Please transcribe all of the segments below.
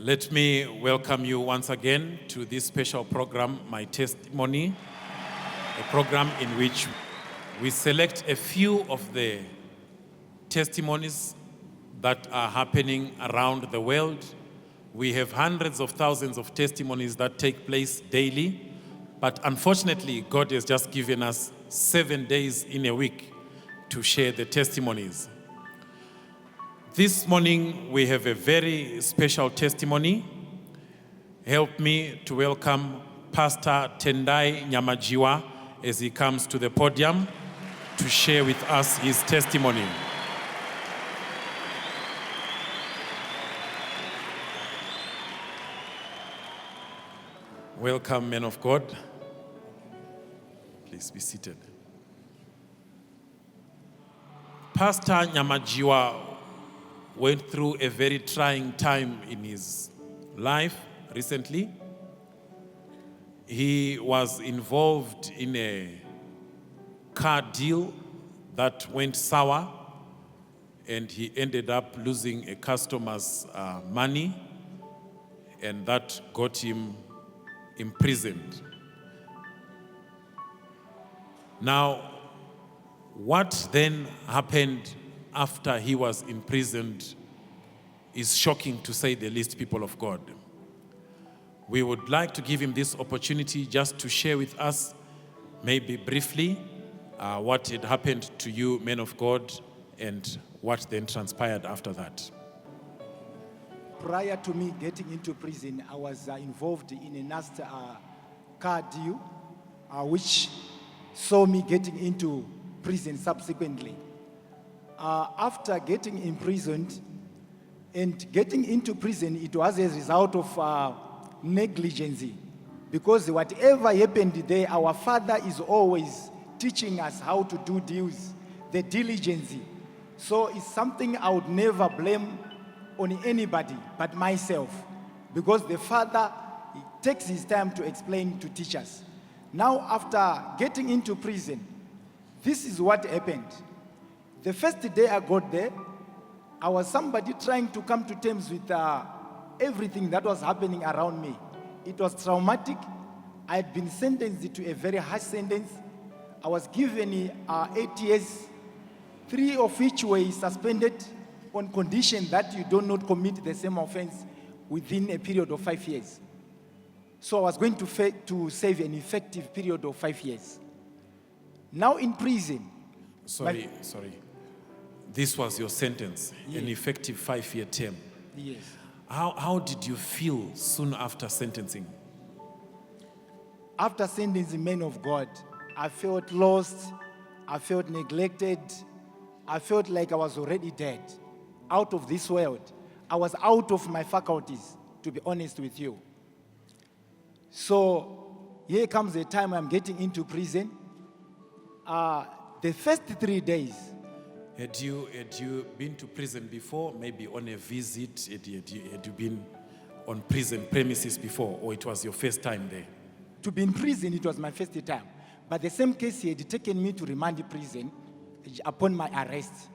Let me welcome you once again to this special program, My Testimony, a program in which we select a few of the testimonies that are happening around the world. We have hundreds of thousands of testimonies that take place daily, but unfortunately, God has just given us 7 days in a week to share the testimonies. This morning, we have a very special testimony. Help me to welcome Pastor Tendai Nyamajiwa as he comes to the podium to share with us his testimony. Welcome, men of God. Please be seated. Pastor Nyamajiwa went through a very trying time in his life recently. He was involved in a car deal that went sour, and he ended up losing a customer's money, and that got him imprisoned. Now, what then happened after he was imprisoned is shocking, to say the least, people of God. We would like to give him this opportunity just to share with us, maybe briefly, what had happened to you, men of God, and what then transpired after that. Prior to me getting into prison, I was involved in a nasty car deal, which saw me getting into prison subsequently. After getting imprisoned and getting into prison, it was a result of negligence. Because whatever happened there, our Father is always teaching us how to do deals, the diligence. So it's something I would never blame on anybody but myself, because the Father takes his time to explain, to teach us. Now, after getting into prison, this is what happened. The first day I got there, I was somebody trying to come to terms with everything that was happening around me. It was traumatic. I had been sentenced to a very harsh sentence. I was given 8 years, 3 of which were suspended on condition that you do not commit the same offense within a period of 5 years. So I was going to save an effective period of 5 years. Now in prison. Sorry. This was your sentence, yes. An effective 5-year term. Yes. How did you feel soon after sentencing? After sentencing, men of God, I felt lost, I felt neglected, I felt like I was already dead, out of this world. I was out of my faculties, to be honest with you. So here comes the time I'm getting into prison. The first 3 days. Had you been to prison before, maybe on a visit? Had you been on prison premises before, or it was your first time there? To be in prison, it was my first time. But the same case, he had taken me to remand prison upon my arrest.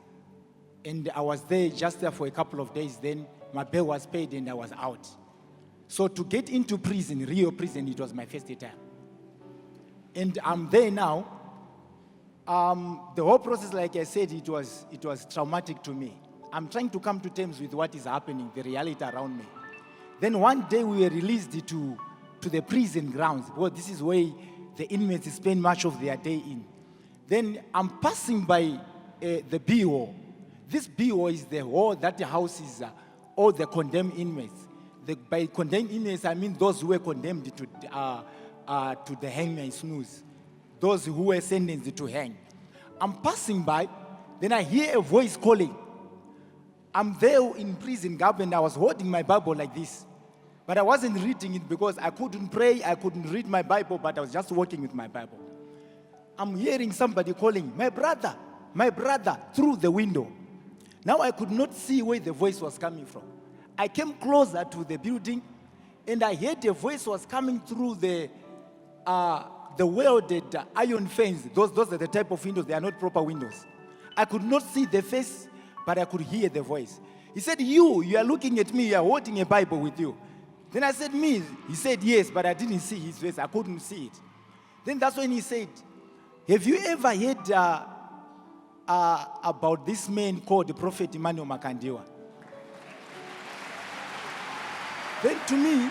And I was there just there for a couple of days. Then my bail was paid and I was out. So to get into prison, Rio prison, it was my first time. And I'm there now. The whole process, like I said, it was traumatic to me. I'm trying to come to terms with what is happening, the reality around me. Then one day we were released to the prison grounds. Well, this is where the inmates spend much of their day in. Then I'm passing by the BO. This BO is the hall that houses all the condemned inmates. By condemned inmates, I mean those who were condemned to the hangman's noose. Those who were sentenced to hang. I'm passing by, then I hear a voice calling. I'm there in prison, and I was holding my Bible like this. But I wasn't reading it because I couldn't pray, I couldn't read my Bible, but I was just walking with my Bible. I'm hearing somebody calling, my brother, through the window. Now I could not see where the voice was coming from. I came closer to the building, and I heard a voice was coming through the welded iron fence. Those are the type of windows, they are not proper windows. I could not see the face, but I could hear the voice. He said, you are looking at me, you are holding a Bible with you. Then I said, me? He said, yes, but I didn't see his face. I couldn't see it. Then that's when he said, have you ever heard about this man called the Prophet Emmanuel Makandiwa? Then to me,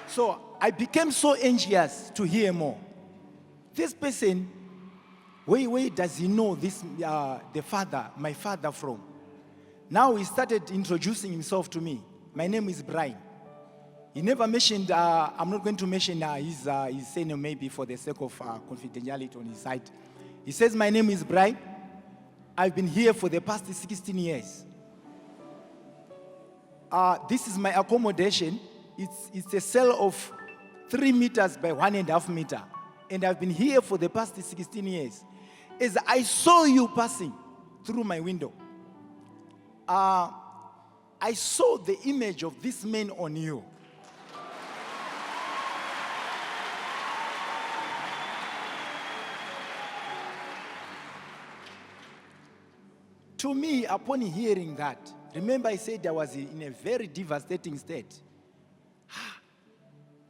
so I became so anxious to hear more. This person, where does he know this, my father from? Now he started introducing himself to me. My name is Brian. He never mentioned, I'm not going to mention his surname maybe for the sake of confidentiality on his side. He says, my name is Brian. I've been here for the past 16 years. This is my accommodation. It's a cell of 3 meters by 1.5 meters. And I've been here for the past 16 years. As I saw you passing through my window, I saw the image of this man on you. To me, upon hearing that, remember I said I was in a very devastating state.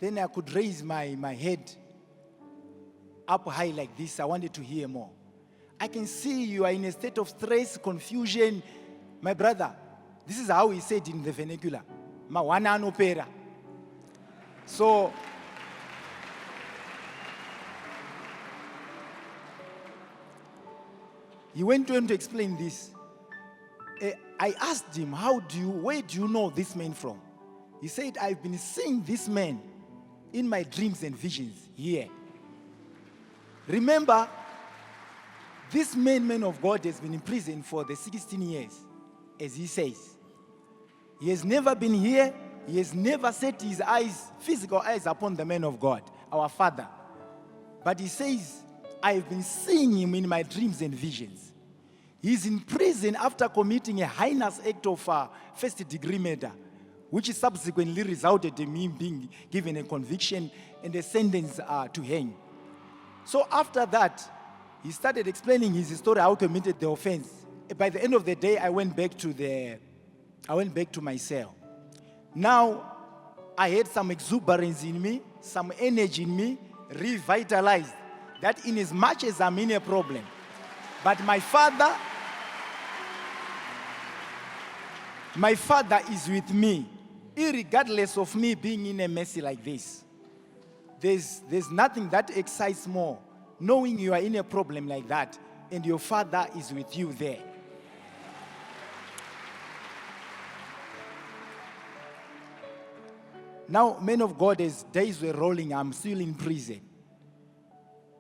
Then I could raise my head up high like this. I wanted to hear more. I can see you are in a state of stress, confusion. My brother, this is how he said in the vernacular. Mawana no pera. So, he went on to explain this. I asked him, where do you know this man from? He said, I've been seeing this man in my dreams and visions here. Remember, this man of God has been in prison for the 16 years, as he says. He has never been here. He has never set his eyes, physical eyes, upon the man of God, our father. But he says, I've been seeing him in my dreams and visions. He's in prison after committing a heinous act of first-degree murder, which subsequently resulted in him being given a conviction and a sentence to hang. So after that, he started explaining his story, how he committed the offense. By the end of the day, I went back to my cell. Now, I had some exuberance in me, some energy in me, revitalized. That in as much as I'm in a problem, but my father is with me, irregardless of me being in a mess like this. There's nothing that excites more, knowing you are in a problem like that, and your father is with you there. Now, men of God, as days were rolling, I'm still in prison.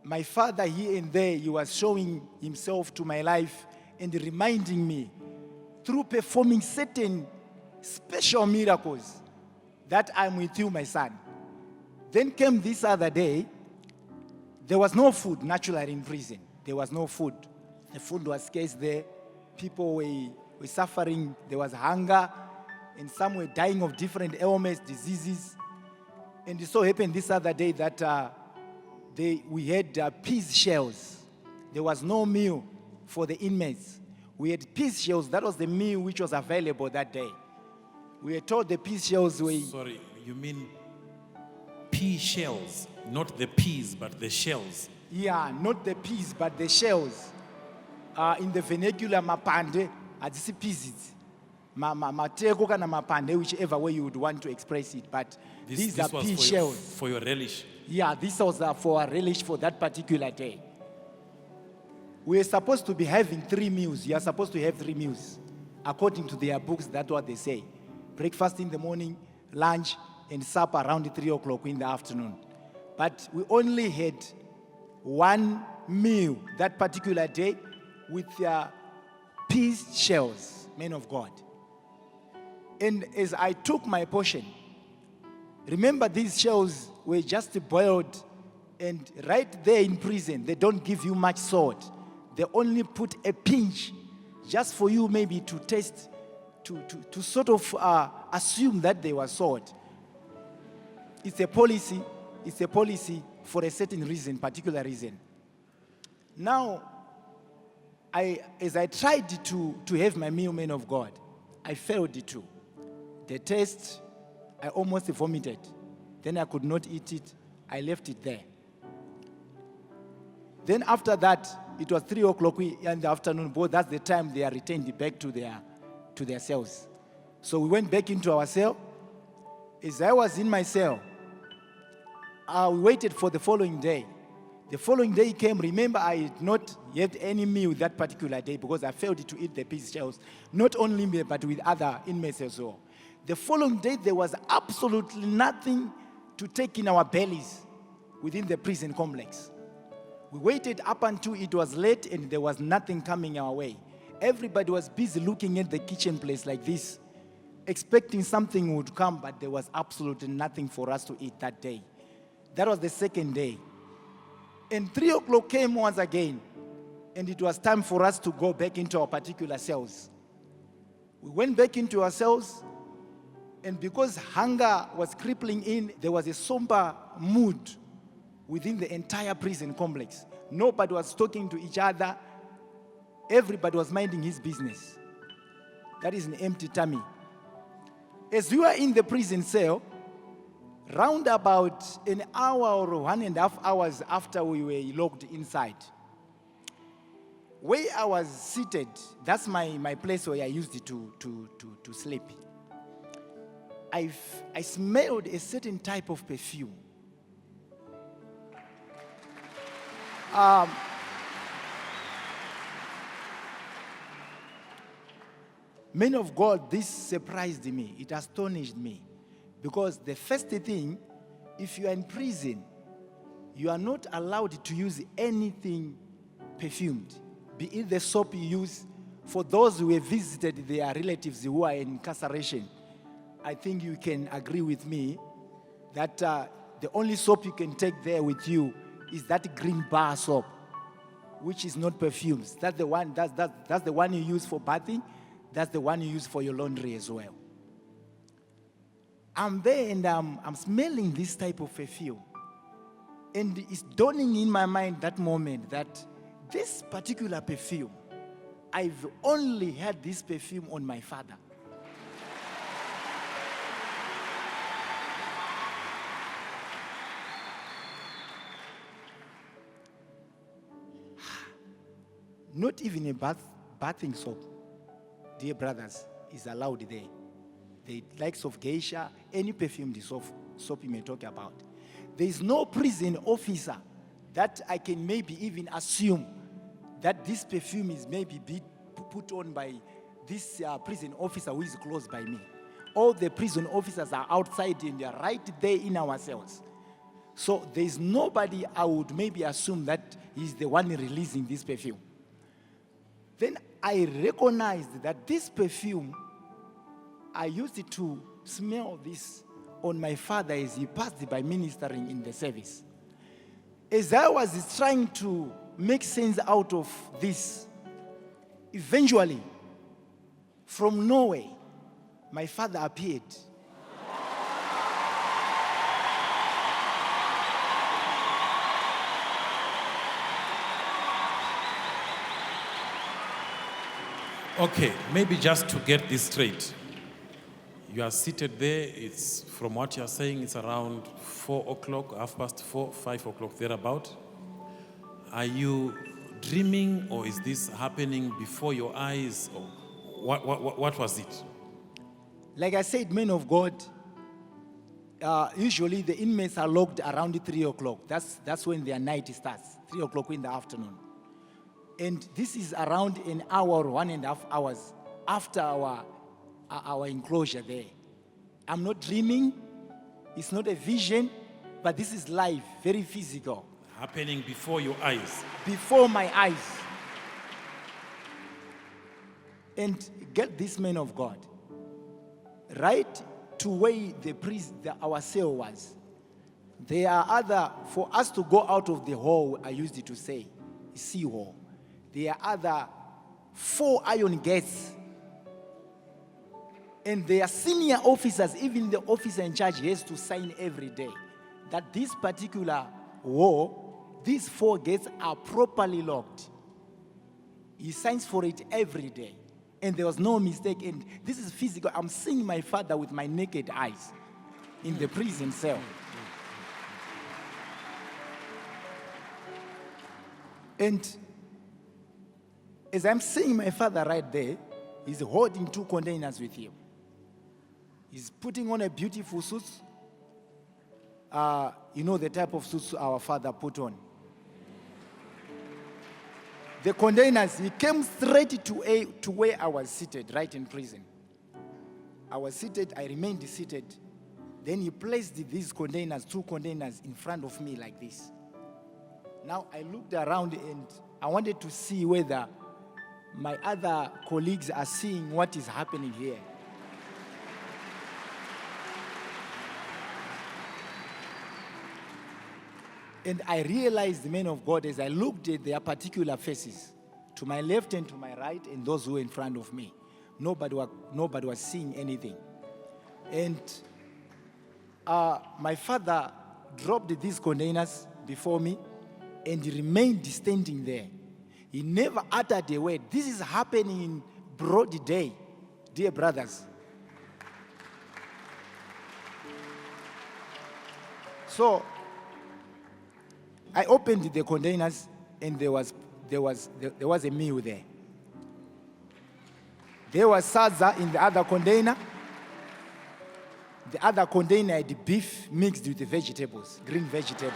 My father here and there, he was showing himself to my life and reminding me through performing certain special miracles that I'm with you, my son. Then came this other day. There was no food, naturally, in prison. There was no food. The food was scarce there. People were suffering. There was hunger. And some were dying of different ailments, diseases. And it so happened this other day that we had peas shells. There was no meal for the inmates. We had peas shells. That was the meal which was available that day. We were told the peas shells were... Sorry, you mean pea shells, not the peas, but the shells. Yeah, not the peas, but the shells. In the vernacular, mapande, adisi peas. Mateko kana mapande, whichever way you would want to express it. But these are pea shells. For your relish. Yeah, this was for a relish for that particular day. We are supposed to be having 3 meals. You are supposed to have 3 meals. According to their books, that's what they say. Breakfast in the morning, lunch, and supper around 3 o'clock in the afternoon. But we only had 1 meal that particular day with peas shells, men of God. And as I took my portion, remember these shells were just boiled, and right there in prison, they don't give you much salt. They only put a pinch just for you maybe to taste, to sort of assume that they were salt. It's a policy for a certain reason, particular reason. Now, as I tried to have my meal, men of God, I failed it too. The test, I almost vomited. Then I could not eat it. I left it there. Then after that, it was 3 o'clock in the afternoon. Both that's the time they are returned back to their cells. So we went back into our cell. As I was in my cell, we waited for the following day. The following day came. Remember, I had not had any meal that particular day because I failed to eat the peace shells. Not only me, but with other inmates as well. The following day, there was absolutely nothing to take in our bellies within the prison complex. We waited up until it was late and there was nothing coming our way. Everybody was busy looking at the kitchen place like this, expecting something would come, but there was absolutely nothing for us to eat that day. That was the second day. And 3 o'clock came once again, and it was time for us to go back into our particular cells. We went back into our cells, and because hunger was crippling in, there was a somber mood within the entire prison complex. Nobody was talking to each other. Everybody was minding his business. That is an empty tummy. As we were in the prison cell, round about an hour or 1.5 hours after we were locked inside, where I was seated, that's my place where I used it to sleep. I smelled a certain type of perfume. Men of God, this surprised me. It astonished me. Because the first thing, if you are in prison, you are not allowed to use anything perfumed. Be it the soap you use. For those who have visited their relatives who are in incarceration, I think you can agree with me that the only soap you can take there with you is that green bar soap, which is not perfumes. That's the one. That's the one you use for bathing. That's the one you use for your laundry as well. I'm there and I'm smelling this type of perfume, and it's dawning in my mind that moment that this particular perfume, I've only had this perfume on my father. Not even a bathing soap, dear brothers, is allowed there. The likes of geisha, any perfumed soap you may talk about. There is no prison officer that I can maybe even assume that this perfume is maybe put on by this prison officer who is close by me. All the prison officers are outside and they are right there in our cells. So there is nobody I would maybe assume that he's the one releasing this perfume. Then I recognized that this perfume, I used it to smell this on my father as he passed by ministering in the service. As I was trying to make sense out of this, eventually, from nowhere, my father appeared. Okay, maybe just to get this straight. You are seated there, it's from what you are saying, it's around 4 o'clock, 4:30, 5 o'clock, thereabout. Are you dreaming, or is this happening before your eyes, or what was it? Like I said, men of God, usually the inmates are locked around 3 o'clock. That's when their night starts, 3 o'clock in the afternoon. And this is around an hour, 1.5 hours after our enclosure there. I'm not dreaming. It's not a vision, but this is live, very physical. Happening before your eyes. Before my eyes. And get this, man of God. Right to where our cell was, there are for us to go out of the hall, I used it to say, sea hall. There are other 4 iron gates. And their senior officers, even the officer in charge, has to sign every day that this particular wall, these 4 gates are properly locked. He signs for it every day. And there was no mistake. And this is physical. I'm seeing my father with my naked eyes in the prison cell. And as I'm seeing my father right there, he's holding 2 containers with him. He's putting on a beautiful suit. You know the type of suits our father put on. The containers, he came straight to where I was seated, right in prison. I was seated, I remained seated. Then he placed these containers, 2 containers in front of me like this. Now I looked around and I wanted to see whether my other colleagues are seeing what is happening here. And I realized, the men of God, as I looked at their particular faces, to my left and to my right, and those who were in front of me, nobody was seeing anything. And my father dropped these containers before me, and he remained standing there. He never uttered a word. This is happening in broad day, dear brothers. So I opened the containers, and there was a meal there. There was salsa in the other container. The other container had beef mixed with the vegetables, green vegetables.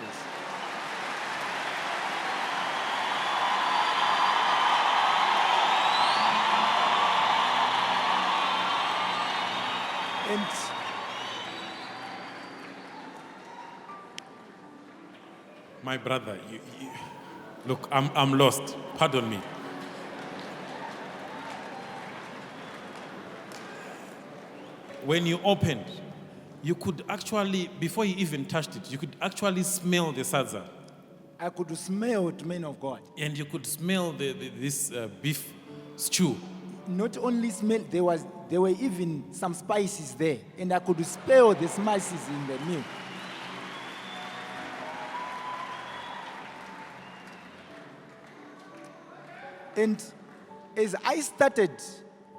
And My brother, look, I'm lost. Pardon me. When you opened, you could actually, before you even touched it, you could actually smell the salsa. I could smell it, men of God. And you could smell this beef stew. Not only smell, there were even some spices there, and I could smell the spices in the meal. And as I started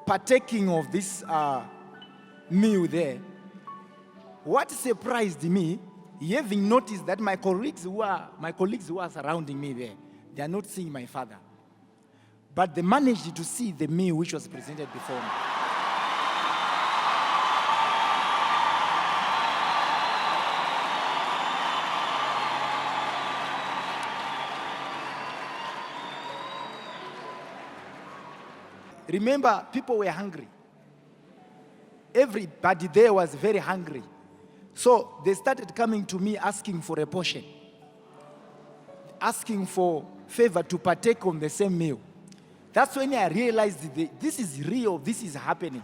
partaking of this meal there, what surprised me, having noticed that my colleagues who are surrounding me there, they are not seeing my father. But they managed to see the meal which was presented before me. Remember, people were hungry. Everybody there was very hungry. So they started coming to me asking for a portion, asking for favor to partake on the same meal. That's when I realized this is real, this is happening.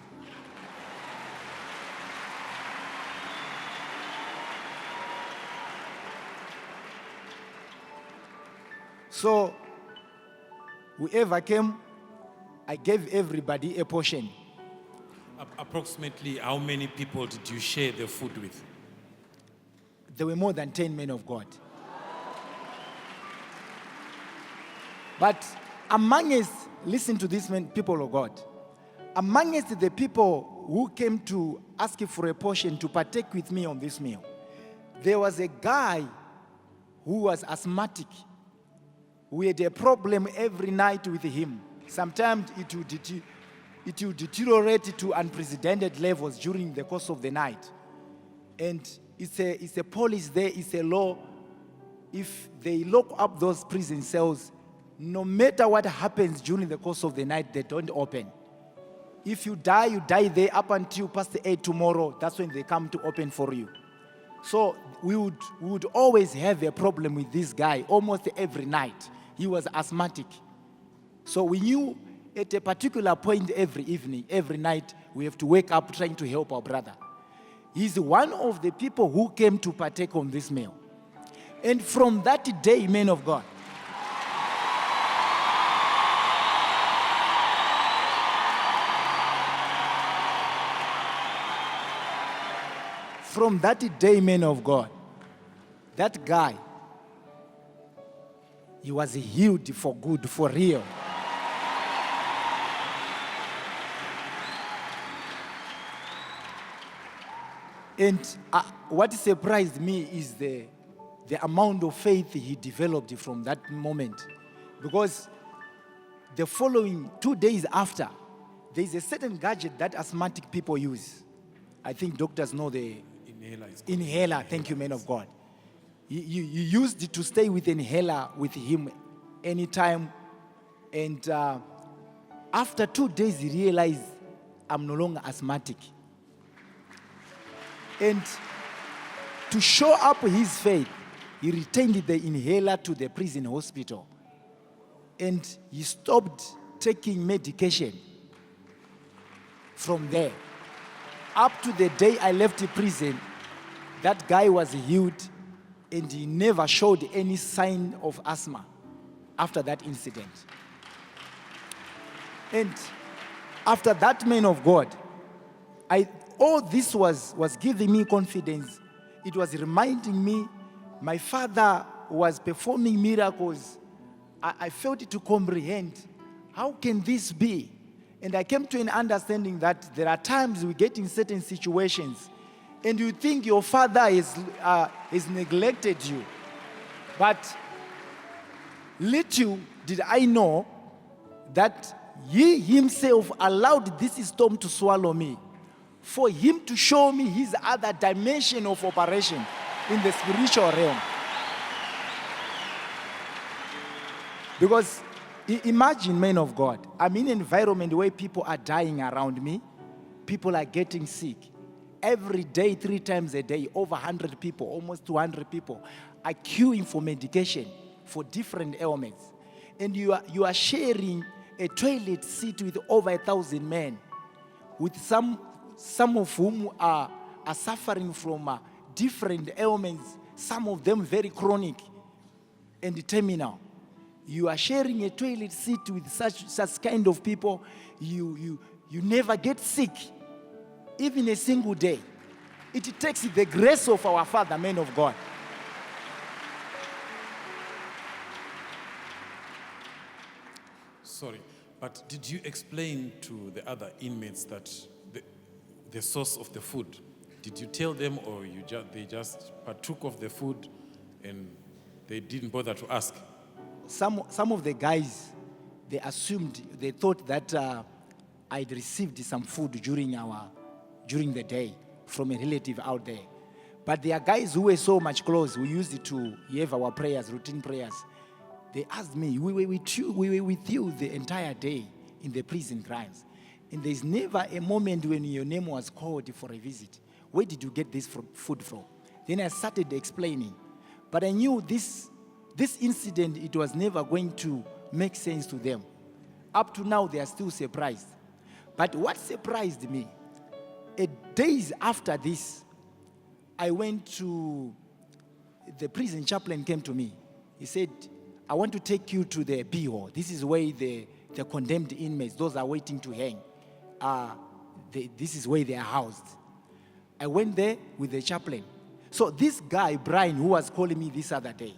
So whoever came, I gave everybody a portion. Approximately how many people did you share the food with? There were more than 10 men of God. But amongst, listen to this, people of God, amongst the people who came to ask for a portion to partake with me on this meal, there was a guy who was asthmatic. We had a problem every night with him. Sometimes it would deteriorate to unprecedented levels during the course of the night. And it's a policy there, it's a law. If they lock up those prison cells, no matter what happens during the course of the night, they don't open. If you die there up until past 8 tomorrow. That's when they come to open for you. So we would always have a problem with this guy almost every night. He was asthmatic. So we knew at a particular point every evening, every night, we have to wake up trying to help our brother. He's one of the people who came to partake on this meal. And from that day, men of God, from that day, men of God, that guy, he was healed for good, for real. And what surprised me is the amount of faith he developed from that moment. Because the following 2 days after, there is a certain gadget that asthmatic people use. I think doctors know the inhaler. Thank you, man of God. You used it to stay with inhaler with him anytime. And after 2 days, he realized I'm no longer asthmatic. And to show up his faith, he retained the inhaler to the prison hospital. And he stopped taking medication from there. Up to the day I left the prison, that guy was healed and he never showed any sign of asthma after that incident. And after that, man of God, all this was giving me confidence. It was reminding me my father was performing miracles. I felt it to comprehend. How can this be? And I came to an understanding that there are times we get in certain situations and you think your father is neglected you. But little did I know that he himself allowed this storm to swallow me for him to show me his other dimension of operation in the spiritual realm. Because imagine, men of God, I'm in an environment where people are dying around me. People are getting sick. Every day, 3 times a day, over 100 people, almost 200 people are queuing for medication for different ailments. And you are sharing a toilet seat with over 1,000 men, with some of whom are suffering from different ailments, some of them very chronic and terminal. You are sharing a toilet seat with such kind of people. You never get sick, even a single day. It takes the grace of our Father, men of God. Sorry, but did you explain to the other inmates that the source of the food? Did you tell them, or they just partook of the food and they didn't bother to ask? Some of the guys, they thought that I'd received some food during the day from a relative out there. But there are guys who were so much close, who used it to have our prayers, routine prayers. They asked me, we were with you the entire day in the prison grounds. And there's never a moment when your name was called for a visit. Where did you get this food from? Then I started explaining. But I knew this incident, it was never going to make sense to them. Up to now, they are still surprised. But what surprised me, days after this, I went to, the prison chaplain came to me. He said, I want to take you to the B hall. This is where the condemned inmates, those are waiting to hang, this is where they are housed. I went there with the chaplain. So this guy, Brian, who was calling me this other day,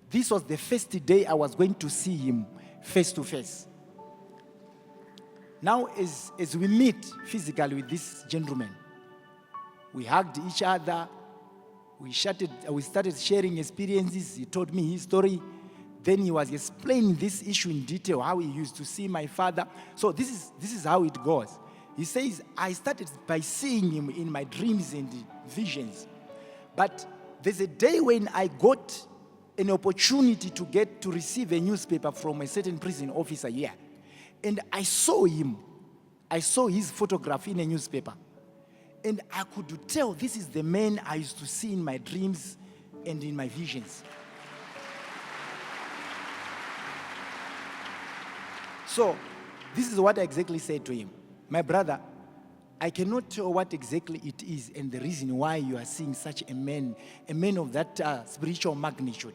this was the first day I was going to see him face to face. Now, as we meet physically with this gentleman, we hugged each other. We started sharing experiences. He told me his story. Then he was explaining this issue in detail, how he used to see my father. So this is how it goes. He says, I started by seeing him in my dreams and visions. But there's a day when I got an opportunity to receive a newspaper from a certain prison officer here. And I saw him. I saw his photograph in a newspaper. And I could tell this is the man I used to see in my dreams and in my visions. So, this is what I exactly said to him. My brother, I cannot tell what exactly it is and the reason why you are seeing such a man of that spiritual magnitude.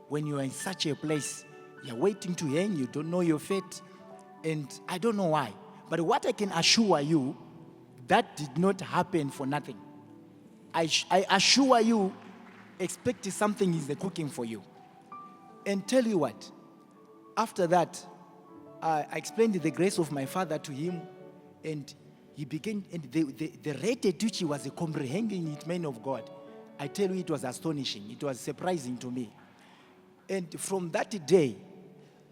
When you are in such a place, you're waiting to hang, you don't know your fate, and I don't know why. But what I can assure you, that did not happen for nothing. I assure you, expect something is cooking for you. And tell you what, after that, I explained the grace of my father to him, and He began, and the rate at which he was comprehending it, man of God, I tell you, it was astonishing. It was surprising to me. And from that day,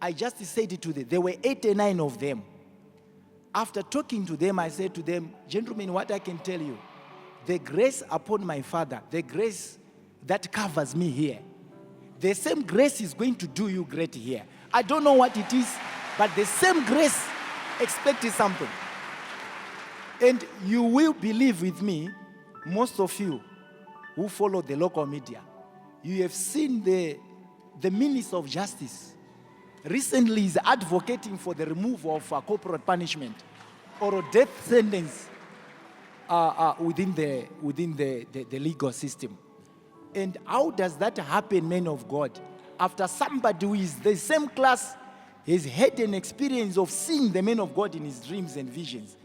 I just said it to them. There were 89 of them. After talking to them, I said to them, gentlemen, what I can tell you, the grace upon my father, the grace that covers me here, the same grace is going to do you great here. I don't know what it is, but the same grace expected something. And you will believe with me, most of you who follow the local media, you have seen the Minister of Justice recently is advocating for the removal of corporal punishment or a death sentence within the legal system. And how does that happen, men of God? After somebody who is the same class has had an experience of seeing the man of God in his dreams and visions.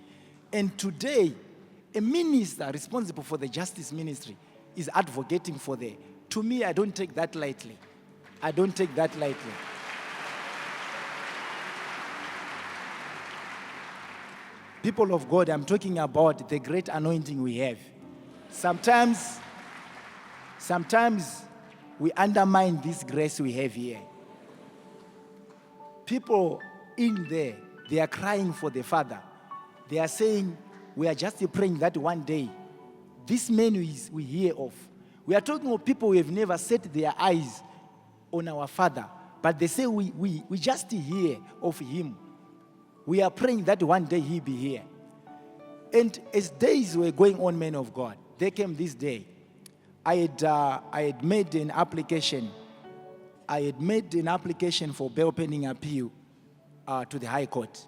And today, a minister responsible for the justice ministry is advocating for the. To me, I don't take that lightly. I don't take that lightly. People of God, I'm talking about the great anointing we have. Sometimes we undermine this grace we have here. People in there, they are crying for the Father. They are saying, we are just praying that one day, this man we hear of. We are talking of people who have never set their eyes on our Father, but they say we just hear of him. We are praying that one day he'll be here. And as days were going on, men of God, there came this day. I had made an application. I had made an application for bail pending appeal to the High Court.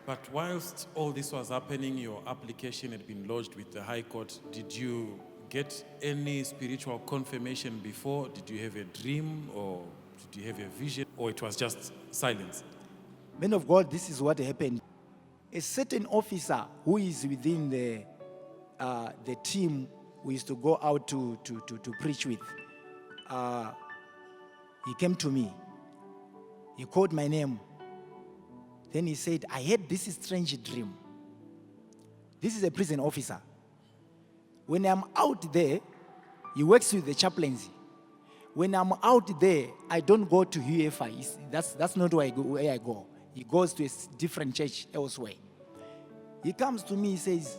But whilst all this was happening, your application had been lodged with the High Court. Did you get any spiritual confirmation before? Did you have a dream, or did you have a vision, or it was just silence? Men of God, this is what happened. A certain officer who is within the team we used to go out to preach with, he came to me. He called my name. Then he said, I had this strange dream. This is a prison officer. When I'm out there, he works with the chaplaincy. When I'm out there, I don't go to UFI. That's not where I go. He goes to a different church elsewhere. He comes to me, he says,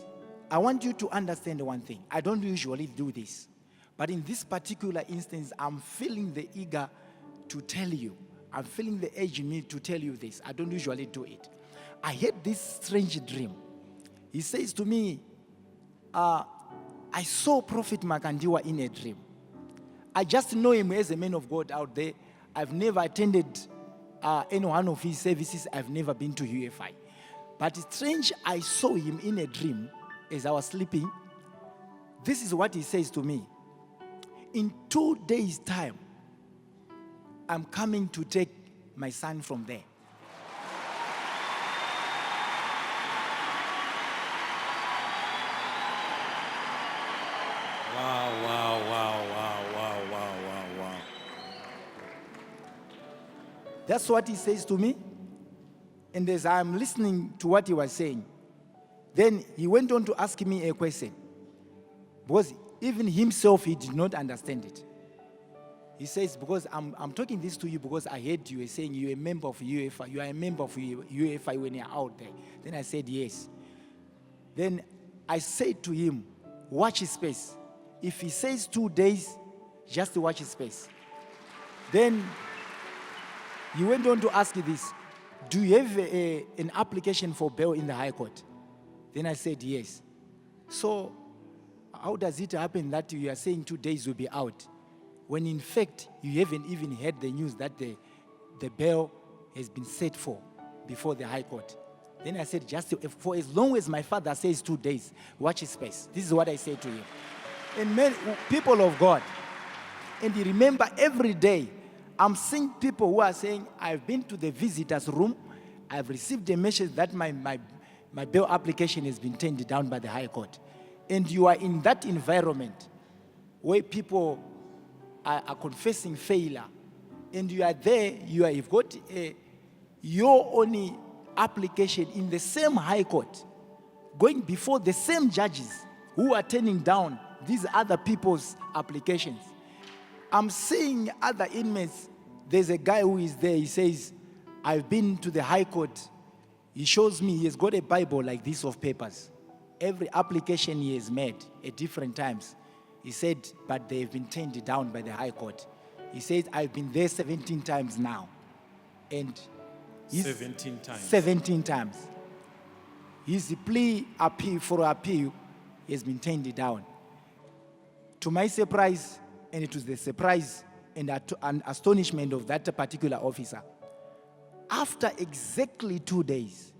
I want you to understand one thing. I don't usually do this. But in this particular instance, I'm feeling the eager to tell you. I'm feeling the urge in me to tell you this. I don't usually do it. I had this strange dream. He says to me, I saw Prophet Makandiwa in a dream. I just know him as a man of God out there. I've never attended any one of his services. I've never been to UFI. But it's strange, I saw him in a dream as I was sleeping. This is what he says to me. In 2 days' time, I'm coming to take my son from there. Wow. That's what he says to me. And as I'm listening to what he was saying, then he went on to ask me a question. Because even himself, he did not understand it. He says, because I'm talking this to you because I heard you were saying you're a member of UFI. You are a member of UFI when you're out there. Then I said, yes. Then I said to him, watch his space. If he says 2 days, just watch his space. Then he went on to ask this, do you have an application for bail in the High Court? Then I said, yes. So how does it happen that you are saying 2 days will be out, when in fact you haven't even heard the news that the bail has been set for before the High Court? Then I said, just for as long as my father says 2 days, watch his space. This is what I said to him. And many people of God, and you remember every day, I'm seeing people who are saying, I've been to the visitor's room, I've received a message that my bail application has been turned down by the High Court. And you are in that environment where people are confessing failure. And you are there, you've got your only application in the same High Court going before the same judges who are turning down these other people's applications. I'm seeing other inmates. There's a guy who is there. He says, I've been to the High Court. He shows me he has got a Bible like this of papers. Every application he has made at different times. He said, but they've been turned down by the High Court. He says, I've been there 17 times now. And 17 times. 17 times. His plea for appeal has been turned down. To my surprise, and it was the surprise and astonishment of that particular officer, after exactly 2 days,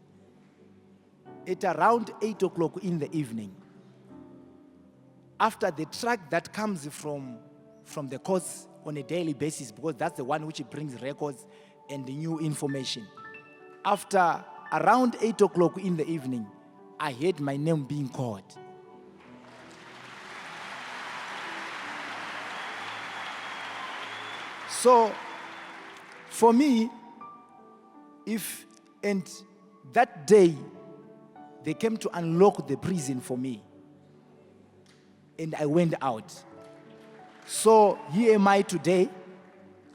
at around 8 o'clock in the evening, after the truck that comes from the courts on a daily basis, because that's the one which brings records and the new information. After around 8 o'clock in the evening, I heard my name being called. So, for me, and that day, they came to unlock the prison for me. And I went out. So here am I today,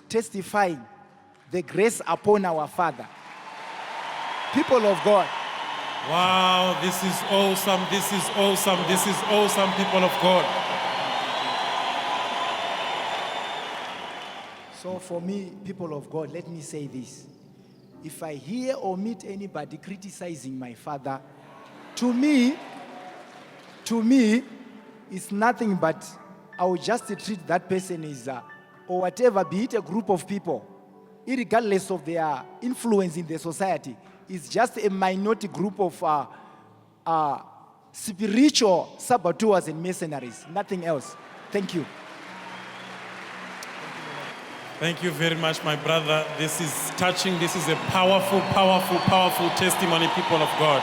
testifying the grace upon our Father. People of God. Wow, this is awesome, this is awesome, this is awesome, people of God. So for me, people of God, let me say this. If I hear or meet anybody criticizing my father, to me, it's nothing but I will just treat that person as, or whatever, be it a group of people, regardless of their influence in the society, it's just a minority group of spiritual saboteurs and mercenaries, nothing else. Thank you. Thank you very much, my brother. This is touching. This is a powerful, powerful, powerful testimony, people of God.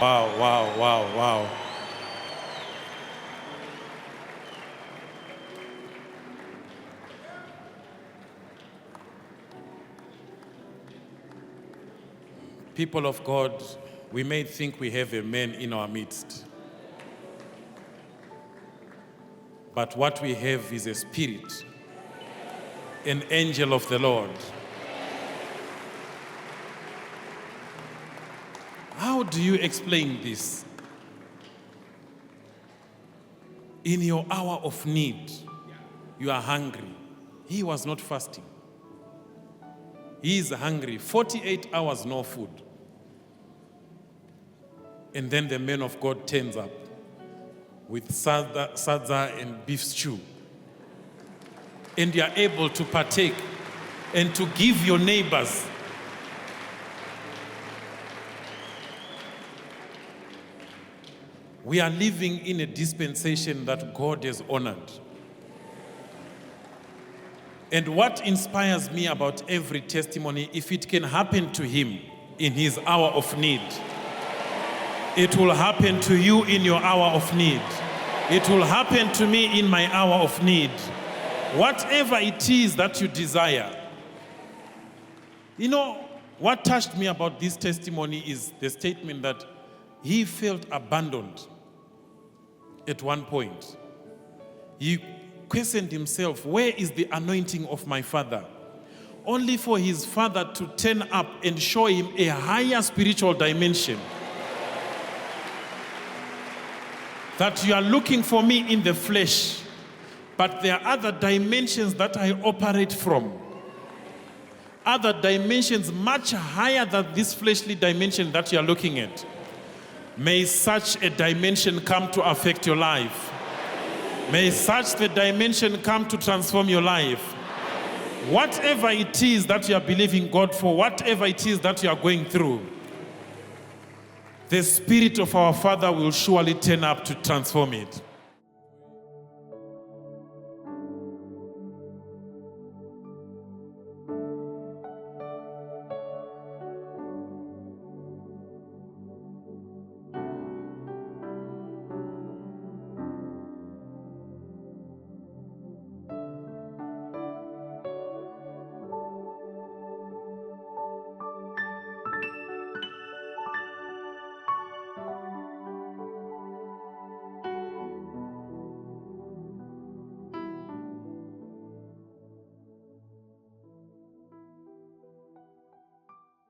Wow, wow, wow, wow. People of God, we may think we have a man in our midst, but what we have is a spirit, an angel of the Lord. How do you explain this? In your hour of need, you are hungry. He was not fasting. He is hungry. 48 hours, no food. And then the man of God turns up with sadza and beef stew. And you are able to partake and to give your neighbors. We are living in a dispensation that God has honored. And what inspires me about every testimony, if it can happen to him in his hour of need, it will happen to you in your hour of need. It will happen to me in my hour of need. Whatever it is that you desire. You know, what touched me about this testimony is the statement that he felt abandoned at one point. He questioned himself, where is the anointing of my father? Only for his father to turn up and show him a higher spiritual dimension. That you are looking for me in the flesh, but there are other dimensions that I operate from. Other dimensions much higher than this fleshly dimension that you are looking at. May such a dimension come to affect your life. May such the dimension come to transform your life. Whatever it is that you are believing God for, whatever it is that you are going through, the Spirit of our Father will surely turn up to transform it.